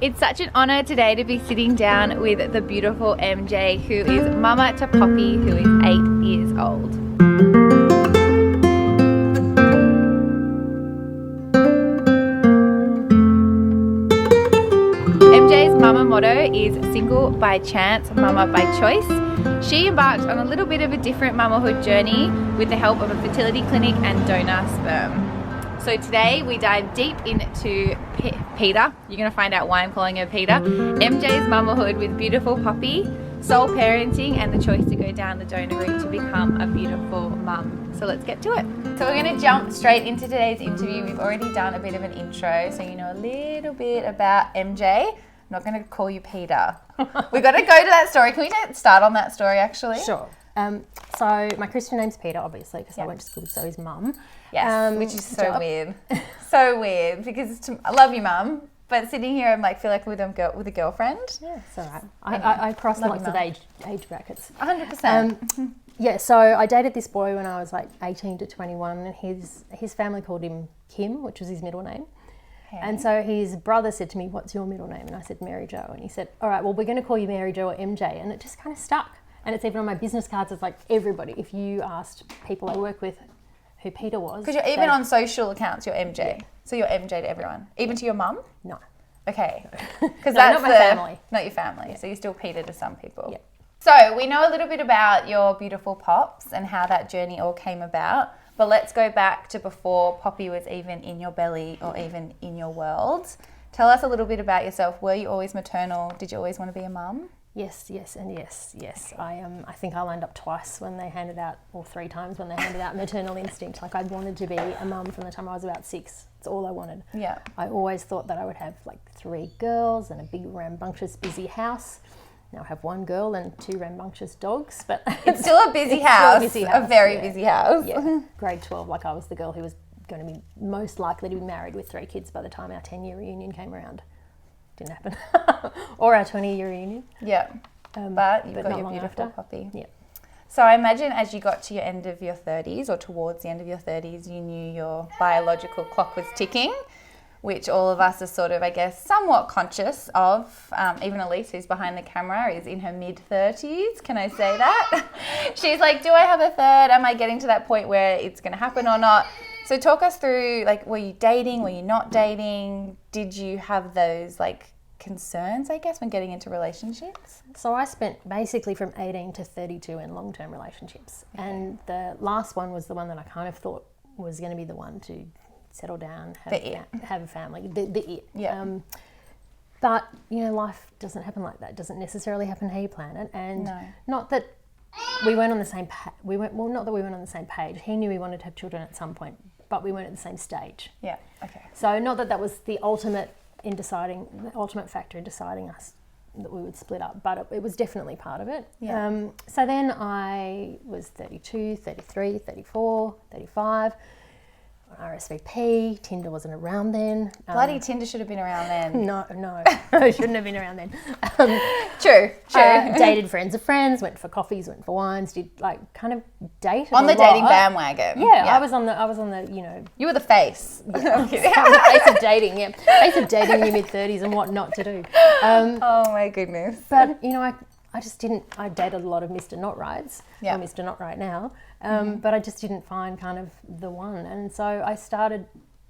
It's such an honour today to be sitting down with the beautiful MJ, who is mama to Poppy, who is 8 years old. MJ's mama motto is single by chance, mama by choice. She embarked on a little bit of a different mamahood journey with the help of a fertility clinic and donor sperm. So today we dive deep into Peter. You're going to find out why I'm calling her Peter. MJ's mamahood with beautiful Poppy, soul parenting, and the choice to go down the donor route to become a beautiful mum. So let's get to it. So we're going to jump straight into today's interview. We've already done a bit of an intro, so you know a little bit about MJ. I'm not going to call you Peter. We've got to go to that story. Can we start on that story actually? Sure. So my Christian name's Peter, obviously, because I went to school with Zoe's mum. Yes, which is so weird. So weird, because I love you, mum, but sitting here I'm like, feel like with a girlfriend. Yeah, it's all right. I cross lots of age brackets. 100%. Yeah, so I dated this boy when I was like 18 to 21, and his family called him Kim, which was his middle name. Okay. And so his brother said to me, "What's your middle name?" And I said, "Mary Jo." And he said, "All right, well, we're going to call you Mary Jo or MJ." And it just kind of stuck. And it's even on my business cards. It's like everybody. If you asked people I work with who Peter was. Because you're even on social accounts, you're MJ. Yeah. So you're MJ to everyone. Even to your mum? No. Okay. Because no, that's not my family. Not your family. Yeah. So you're still Peter to some people. Yeah. So we know a little bit about your beautiful pops and how that journey all came about. But let's go back to before Poppy was even in your belly or even in your world. Tell us a little bit about yourself. Were you always maternal? Did you always want to be a mum? Yes. I think I lined up twice when they handed out, or 3 times when they handed out maternal instinct. Like I wanted to be a mum from the time I was about 6. It's all I wanted. Yeah. I always thought that I would have like 3 girls and a big rambunctious busy house. Now I have 1 girl and 2 rambunctious dogs, but it's still a busy house. A very busy house. Yeah. Grade 12, like I was the girl who was going to be most likely to be married with 3 kids by the time our 10-year reunion came around. Didn't happen. Or our 20-year reunion. Yeah. But you've got your beautiful Poppy. Yeah. So I imagine as you got to your end of your 30s or towards the end of your 30s, you knew your biological clock was ticking, which all of us are sort of, I guess, somewhat conscious of. Even Elise, who's behind the camera, is in her mid-30s. Can I say that? She's like, do I have a third? Am I getting to that point where it's going to happen or not? So talk us through, like, were you dating? Were you not dating? Did you have those, like, concerns, I guess, when getting into relationships? So I spent basically from 18 to 32 in long-term relationships. Okay. And the last one was the one that I kind of thought was going to be the one to settle down, have a family, the it. Yeah. But, you know, life doesn't happen like that. It doesn't necessarily happen how you plan it. And not that we weren't on the same not that we weren't on the same page. He knew he wanted to have children at some point, but we weren't at the same stage. Yeah, okay. So not that was the ultimate factor in deciding us that we would split up, but it was definitely part of it. Yeah. So then I was 32, 33, 34, 35. RSVP, Tinder wasn't around then. Bloody Tinder should have been around then. No, it shouldn't have been around then. True. Dated friends of friends, went for coffees, went for wines, did like kind of dated on the dating bandwagon. Yeah, I was on the you know. You were the face. I'm kidding. Face of dating, yeah. Face of dating in your mid-30s and what not to do. Oh my goodness. But you know, I dated a lot of Mr. Not Rights. Yeah. I'm Mr. Not Right now. But I just didn't find kind of the one. And so I started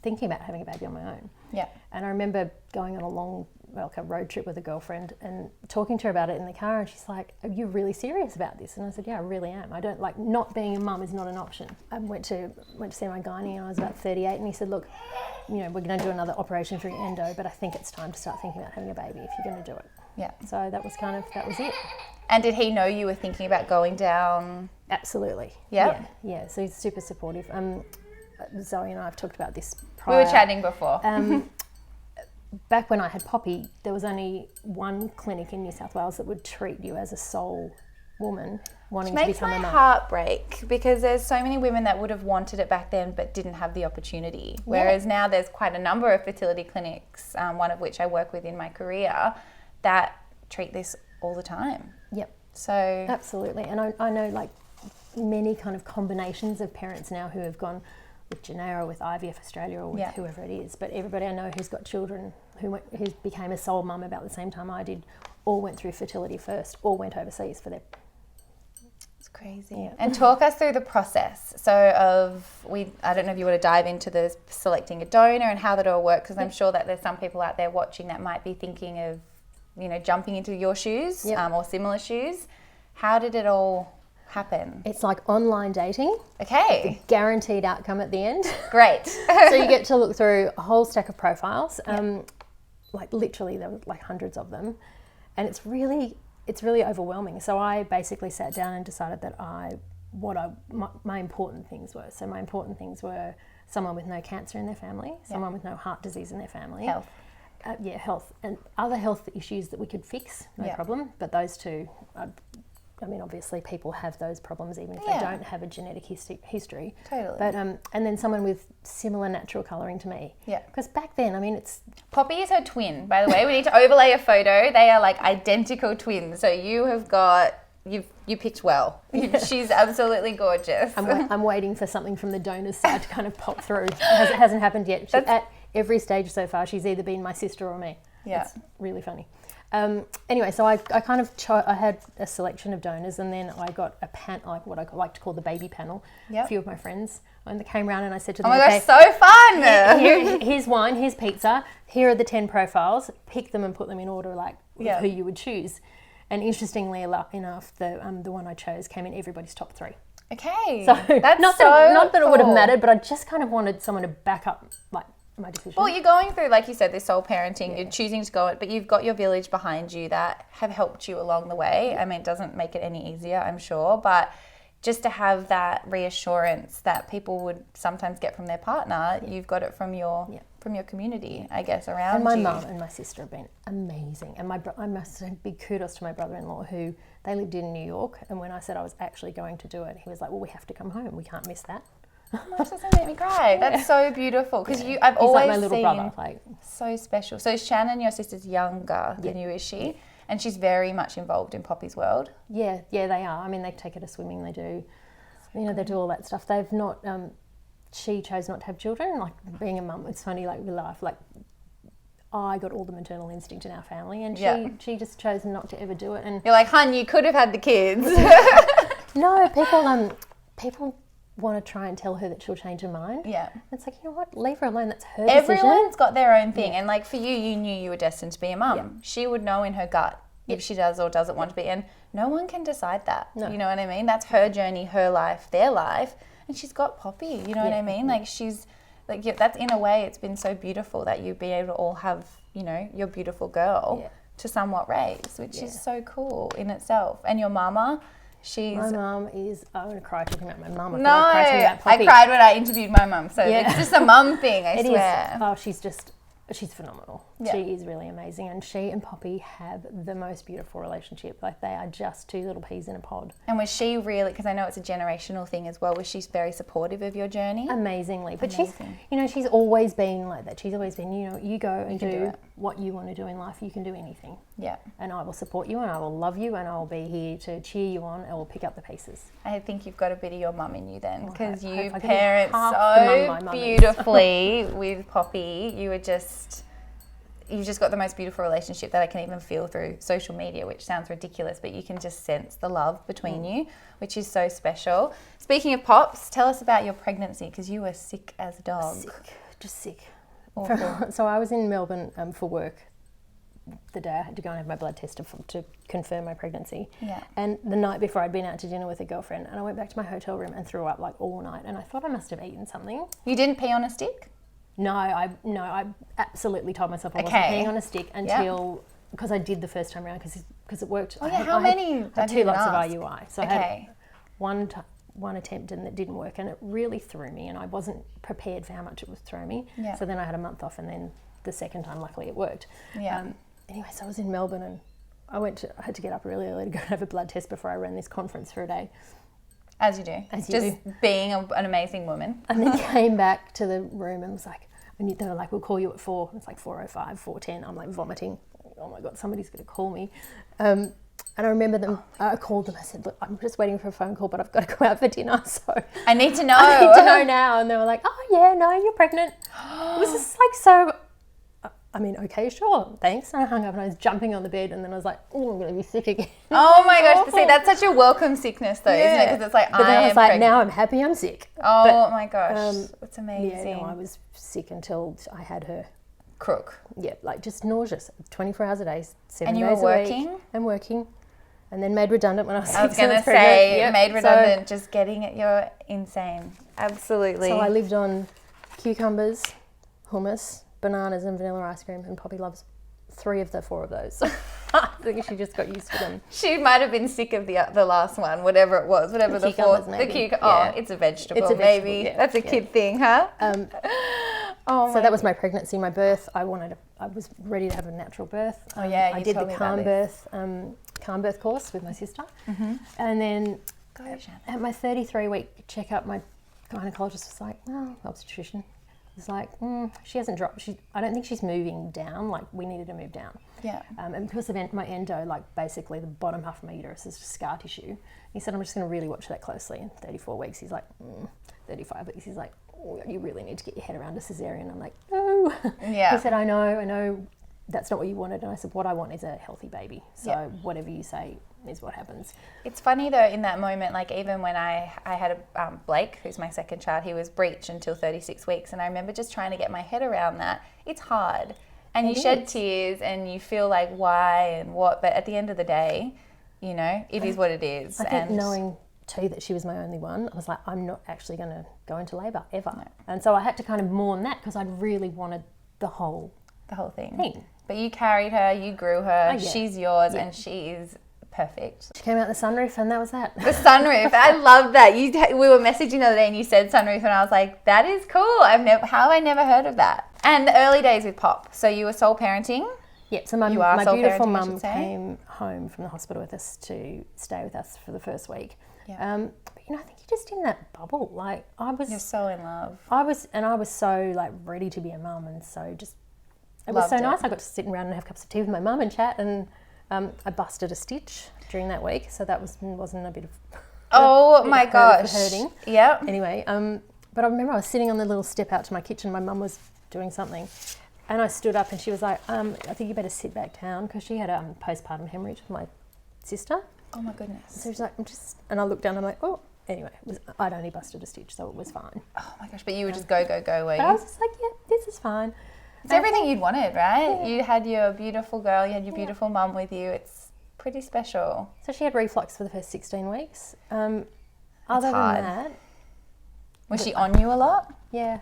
thinking about having a baby on my own. Yeah. And I remember going on a road trip with a girlfriend and talking to her about it in the car, and she's like, "Are you really serious about this?" And I said, "Yeah, I really am. I don't like, not being a mum is not an option." I went to see my gynae and I was about 38, and he said, "Look, you know, we're going to do another operation for your endo, but I think it's time to start thinking about having a baby if you're going to do it." Yeah. So that was it. And did he know you were thinking about going down? Absolutely. Yeah. Yeah. So he's super supportive. Zoe and I have talked about this prior. We were chatting before. Back when I had Poppy, there was only one clinic in New South Wales that would treat you as a sole woman wanting to become a mum. Makes my heart break, because there's so many women that would have wanted it back then but didn't have the opportunity. Whereas now there's quite a number of fertility clinics, one of which I work with in my career, that treat this all the time. Yep. So absolutely. And I know like many kind of combinations of parents now who have gone with Janae or with IVF Australia or with whoever it is. But everybody I know who's got children who became a sole mum about the same time I did, all went through fertility first, all went overseas for their... It's crazy. Yeah. And talk us through the process. So I don't know if you want to dive into the selecting a donor and how that all works, because I'm sure that there's some people out there watching that might be thinking of, jumping into your shoes or similar shoes. How did it all happen? It's like online dating. Okay. Guaranteed outcome at the end. Great. So you get to look through a whole stack of profiles. Like literally there were like hundreds of them. And it's really overwhelming. So I basically sat down and decided that my important things were. So my important things were someone with no cancer in their family, someone with no heart disease in their family. Health. Health. And other health issues that we could fix, no problem. But those two, obviously people have those problems even if they don't have a genetic history. Totally. But and then someone with similar natural colouring to me. Yeah. Because back then, it's... Poppy is her twin, by the way. We need to overlay a photo. They are like identical twins. So you have got... You picked well. She's absolutely gorgeous. I'm waiting for something from the donor's side to kind of pop through. It hasn't happened yet. At every stage so far, she's either been my sister or me. Yeah. It's really funny. Anyway, so I kind of I had a selection of donors, and then I got a like what I like to call the baby panel. Yep. A few of my friends, and they came around and I said to them, "Oh my gosh, so fun! Here's wine, here's pizza. Here are the 10 profiles. Pick them and put them in order, like who you would choose." And interestingly enough, the one I chose came in everybody's top 3. Okay, so that's not that it would have mattered, but I just kind of wanted someone to back up my decision. Well, you're going through, like you said, this soul parenting. You're choosing to go it, but you've got your village behind you that have helped you along the way. I mean, it doesn't make it any easier, I'm sure, but just to have that reassurance that people would sometimes get from their partner, you've got it from your community, I guess, around you. And my mum and my sister have been amazing. And I must say big kudos to my brother-in-law, who they lived in New York. And when I said I was actually going to do it, he was like, "Well, we have to come home. We can't miss that." Oh, that doesn't make me cry. That's so beautiful, because I've always like my little seen brother, so special. So Shannon, your sister's younger than you, is she? And she's very much involved in Poppy's world. Yeah, they are. I mean, they take her to swimming. They do, they do all that stuff. They've not. She chose not to have children. Like being a mum, it's funny. Like we laugh. Like I got all the maternal instinct in our family, and she just chose not to ever do it. And you're like, "Hun, you could have had the kids." No, people want to try and tell her that she'll change her mind. Yeah. It's like, you know what? Leave her alone. That's her decision. Everyone's got their own thing. And like for you knew you were destined to be a mum. Yeah. She would know in her gut if she does or doesn't want to be. And no one can decide that. No. You know what I mean? That's her journey, her life, their life. And she's got Poppy. You know what I mean? Like she's like, that's in a way, it's been so beautiful that you've been able to all have, your beautiful girl to somewhat raise, which is so cool in itself. And your mama... My mum is... I'm going to cry talking about my mum. No, I cried when I interviewed my mum. So it's just a mum thing, I swear. Oh, she's phenomenal. Yeah. She is really amazing. And she and Poppy have the most beautiful relationship. Like they are just two little peas in a pod. And was she really... Because I know it's a generational thing as well. Was she very supportive of your journey? Amazingly. But she's always been like that. She's always been, you go and do what you want to do in life. You can do anything. Yeah. And I will support you and I will love you and I will be here to cheer you on and will pick up the pieces. I think you've got a bit of your mum in you then, because you parent so beautifully with Poppy. You've just got the most beautiful relationship that I can even feel through social media, which sounds ridiculous, but you can just sense the love between you, which is so special. Speaking of Pops, tell us about your pregnancy, because you were sick as a dog. Just sick. Awful. So I was in Melbourne for work the day I had to go and have my blood test to confirm my pregnancy. Yeah. And the night before I'd been out to dinner with a girlfriend, and I went back to my hotel room and threw up like all night, and I thought I must have eaten something. You didn't pee on a stick? No, I absolutely told myself I wasn't peeing on a stick until, because I did the first time around because it worked. Oh yeah, how many? I had 2 lots of IUI. So I had one attempt and it didn't work, and it really threw me, and I wasn't prepared for how much it was throwing me. Yeah. So then I had a month off, and then the second time, luckily, it worked. Yeah. Anyway, so I was in Melbourne, and I had to get up really early to go and have a blood test before I ran this conference for a day. As you do. Just being an amazing woman. And then came back to the room and was like, they were like, "We'll call you at 4. It's like 4:05, 4:10. I'm like vomiting. Oh my God, somebody's going to call me. And I remember them, I called them. I said, "Look, I'm just waiting for a phone call, but I've got to go out for dinner. So I need to know. I need to know now." And they were like, "Oh yeah, no, you're pregnant." It was just like so I mean, okay, sure, thanks. And I hung up and I was jumping on the bed, and then I was like, oh, I'm going to be sick again. Oh my gosh. See, that's such a welcome sickness though, isn't it? Because it's like, but then I was like, now I'm happy I'm sick. Oh my gosh. That's amazing. Yeah, no, I was sick until I had her. Crook. Yeah, like just nauseous. 24 hours a day, 7 days a week. And you were working? I'm working. And then made redundant when I was 6 months pregnant. I was going to say, made redundant, just getting it. You're insane. Absolutely. So I lived on cucumbers, hummus, bananas and vanilla ice cream, and Poppy loves 3 of the 4 of those. I think she just got used to them. She might have been sick of the last one, whatever it was, whatever the fourth. The cucumber. Yeah. Oh, it's a vegetable. It's a vegetable, maybe. Yeah. That's a kid thing, huh? So that was my pregnancy, my birth. I was ready to have a natural birth. I did the calm birth course with my sister, and then at my 33-week checkup, my gynecologist was like, "Well, obstetrician." It's like, she hasn't dropped. I don't think she's moving down. Like, we needed to move down. Yeah. And because of my endo, like basically the bottom half of my uterus is just scar tissue. He said, I'm just going to really watch that closely. In 34 weeks, he's like, 35 weeks, he's like, oh, you really need to get your head around a cesarean. I'm like, no. Yeah. He said, I know that's not what you wanted. And I said, what I want is a healthy baby. So whatever you say is what happens. It's funny though, in that moment, like even when I had Blake, who's my second child, he was breech until 36 weeks. And I remember just trying to get my head around that. It's hard. And you shed tears and you feel like why and what. But at the end of the day, you know, it is what it is. I think knowing too that she was my only one, I was like, I'm not actually going to go into labour ever. No. And so I had to kind of mourn that because I really wanted the whole thing. But you carried her, you grew her, she's yours, and she is perfect. She came out the sunroof and that was that. The sunroof, I love that. We were messaging the other day and you said sunroof and I was like, that is cool. How have I never heard of that? And the early days with Pop. So you were sole parenting? Yeah, so my beautiful mum came home from the hospital with us to stay with us for the first week. Yeah. But you know, I think you're just in that bubble. Like you're so in love. I was so like ready to be a mum, and so just it was so nice. I got to sit around and have cups of tea with my mum and chat, and I busted a stitch during that week, so that wasn't a bit of my gosh, hurting. Yeah. Anyway, but I remember I was sitting on the little step out to my kitchen. My mum was doing something, and I stood up, and she was like, "I think you better sit back down," because she had a postpartum hemorrhage with my sister. Oh my goodness. So she's like, and I looked down, and I'm like, oh. Anyway, I'd only busted a stitch, so it was fine. Oh my gosh, but you were just go, were you? I was just like, yeah, this is fine. It's everything you'd wanted, right? Yeah. You had your beautiful girl, you had your beautiful mum with you. It's pretty special. So she had reflux for the first 16 weeks. Other than that... Was she on you a lot? Yeah.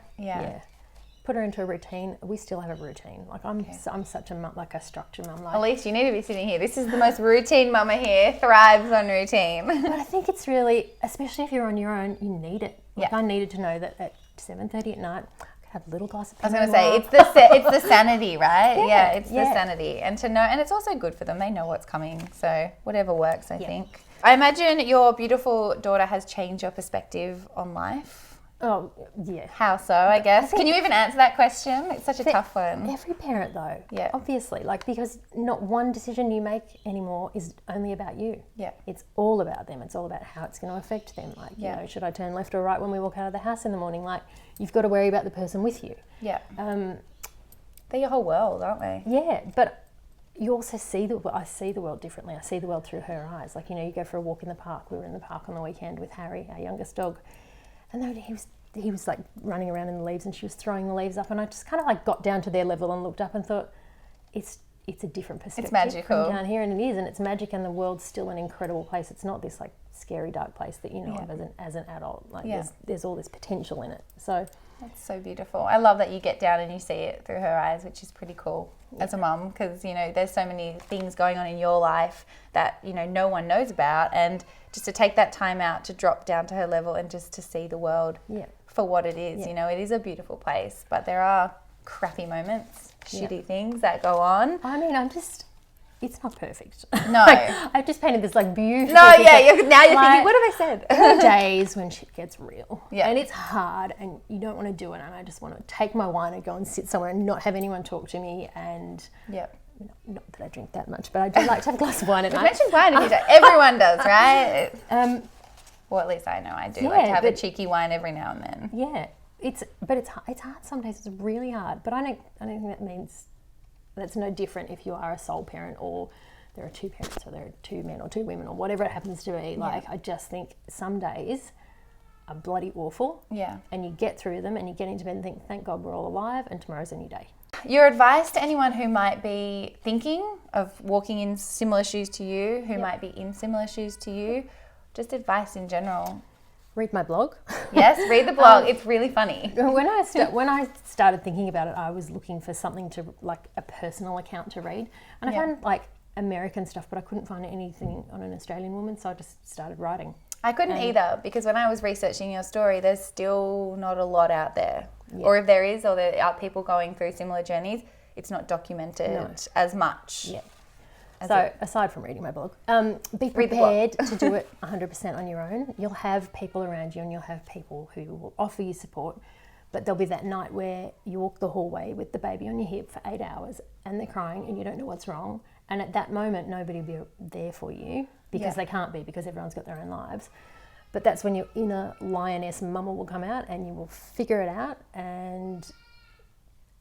Put her into a routine. We still have a routine. Like I'm such a mum, like a structured mum. Like, at least you need to be sitting here. This is the most routine mama here. Thrives on routine. But I think it's really, especially if you're on your own, you need it. Like I needed to know that at 7:30 at night, I could have a little glass of Pinot Noir. I was going to say it's the sanity, right? Yeah, it's the sanity, and to know, and it's also good for them. They know what's coming, so whatever works, I think. I imagine your beautiful daughter has changed your perspective on life. Oh, yeah. How so, I guess? Can you even answer that question? It's such a tough one. Every parent, though, obviously, like, because not one decision you make anymore is only about you. Yeah. It's all about them. It's all about how it's going to affect them. Like, you know, should I turn left or right when we walk out of the house in the morning? Like, you've got to worry about the person with you. Yeah. They're your whole world, aren't they? Yeah, but you also I see the world differently. I see the world through her eyes. Like, you know, you go for a walk in the park. We were in the park on the weekend with Harry, our youngest dog. And then he was like running around in the leaves, and she was throwing the leaves up, and I just kind of like got down to their level and looked up and thought, it's a different perspective. It's magical. From down here, and it is, and it's magic, and the world's still an incredible place. It's not this like scary dark place that you know of as an adult. Like there's all this potential in it. So that's so beautiful. I love that you get down and you see it through her eyes, which is pretty cool as a mum, because you know there's so many things going on in your life that you know no one knows about, and just to take that time out to drop down to her level and just to see the world for what it is. You know, it is a beautiful place, but there are crappy moments, shitty things that go on. I mean, it's not perfect. No. I've just painted this like beautiful now you're thinking, what have I said? There are days when shit gets real. Yeah. And it's hard and you don't want to do it, and I just want to take my wine and go and sit somewhere and not have anyone talk to me, and not that I drink that much, but I do like to have a glass of wine at night. You mentioned wine if you don't. Everyone does, right? Well, at least I know I do like to have a cheeky wine every now and then. Yeah, it's hard some days. It's really hard, but I don't think that means that's no different if you are a sole parent or there are two parents or there are two men or two women or whatever it happens to be. Like, I just think some days are bloody awful. Yeah. And you get through them and you get into bed and think, thank God we're all alive and tomorrow's a new day. Your advice to anyone who might be thinking of walking in similar shoes to you, who might be in similar shoes to you, just advice in general. Read my blog. Yes, read the blog. It's really funny. When I started thinking about it, I was looking for something to, like, a personal account to read. And I found, like, American stuff, but I couldn't find anything on an Australian woman, so I just started writing. I couldn't either, because when I was researching your story, there's still not a lot out there. Yeah. Or if there is, or there are people going through similar journeys, it's not documented as much. Yeah. So aside from reading my blog, be prepared to do it 100% on your own. You'll have people around you and you'll have people who will offer you support, but there'll be that night where you walk the hallway with the baby on your hip for 8 hours and they're crying and you don't know what's wrong. And at that moment, nobody will be there for you because they can't be, because everyone's got their own lives. But that's when your inner lioness mama will come out and you will figure it out and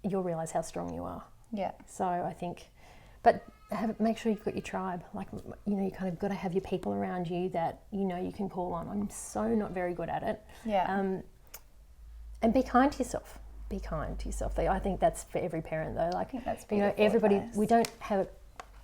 you'll realise how strong you are. Yeah. So I think, but make sure you've got your tribe. Like, you know, you kind of got to have your people around you that, you know, you can call on. I'm so not very good at it. Yeah. And be kind to yourself. Be kind to yourself. I think that's for every parent though. Like, I think that's, you know, everybody, we don't have it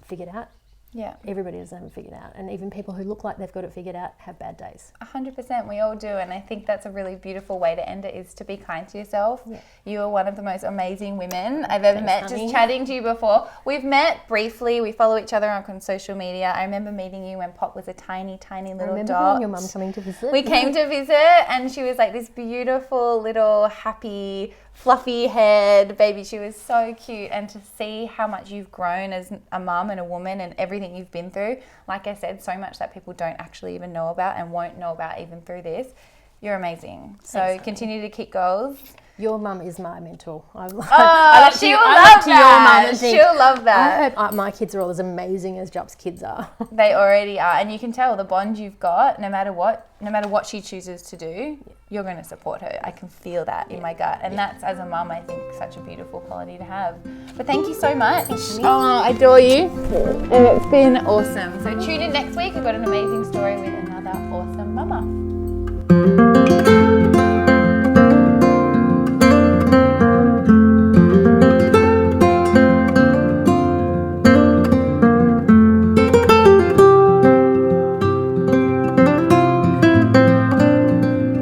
figured out. Yeah. Everybody doesn't have it figured out. And even people who look like they've got it figured out have bad days. 100%. We all do. And I think that's a really beautiful way to end it, is to be kind to yourself. Yeah. You are one of the most amazing women I've ever met. Honey. Just chatting to you before. We've met briefly. We follow each other on social media. I remember meeting you when Pop was a tiny, tiny little dot. I remember your mum coming to visit. We came to visit and she was like this beautiful little happy fluffy haired baby. She was so cute, and to see how much you've grown as a mum and a woman and everything you've been through, like I said, so much that people don't actually even know about and won't know about even through this. You're amazing. So thanks, continue to keep goals. Your mum is my mentor. She'll love that. She'll love that. I hope my kids are all as amazing as Jop's kids are. They already are, and you can tell the bond you've got. No matter what she chooses to do, you're going to support her. I can feel that in my gut, and that's, as a mum, I think, such a beautiful quality to have. But thank you so much. Oh, I adore you. It's been awesome. So tune in next week. We've got an amazing story with another awesome mama.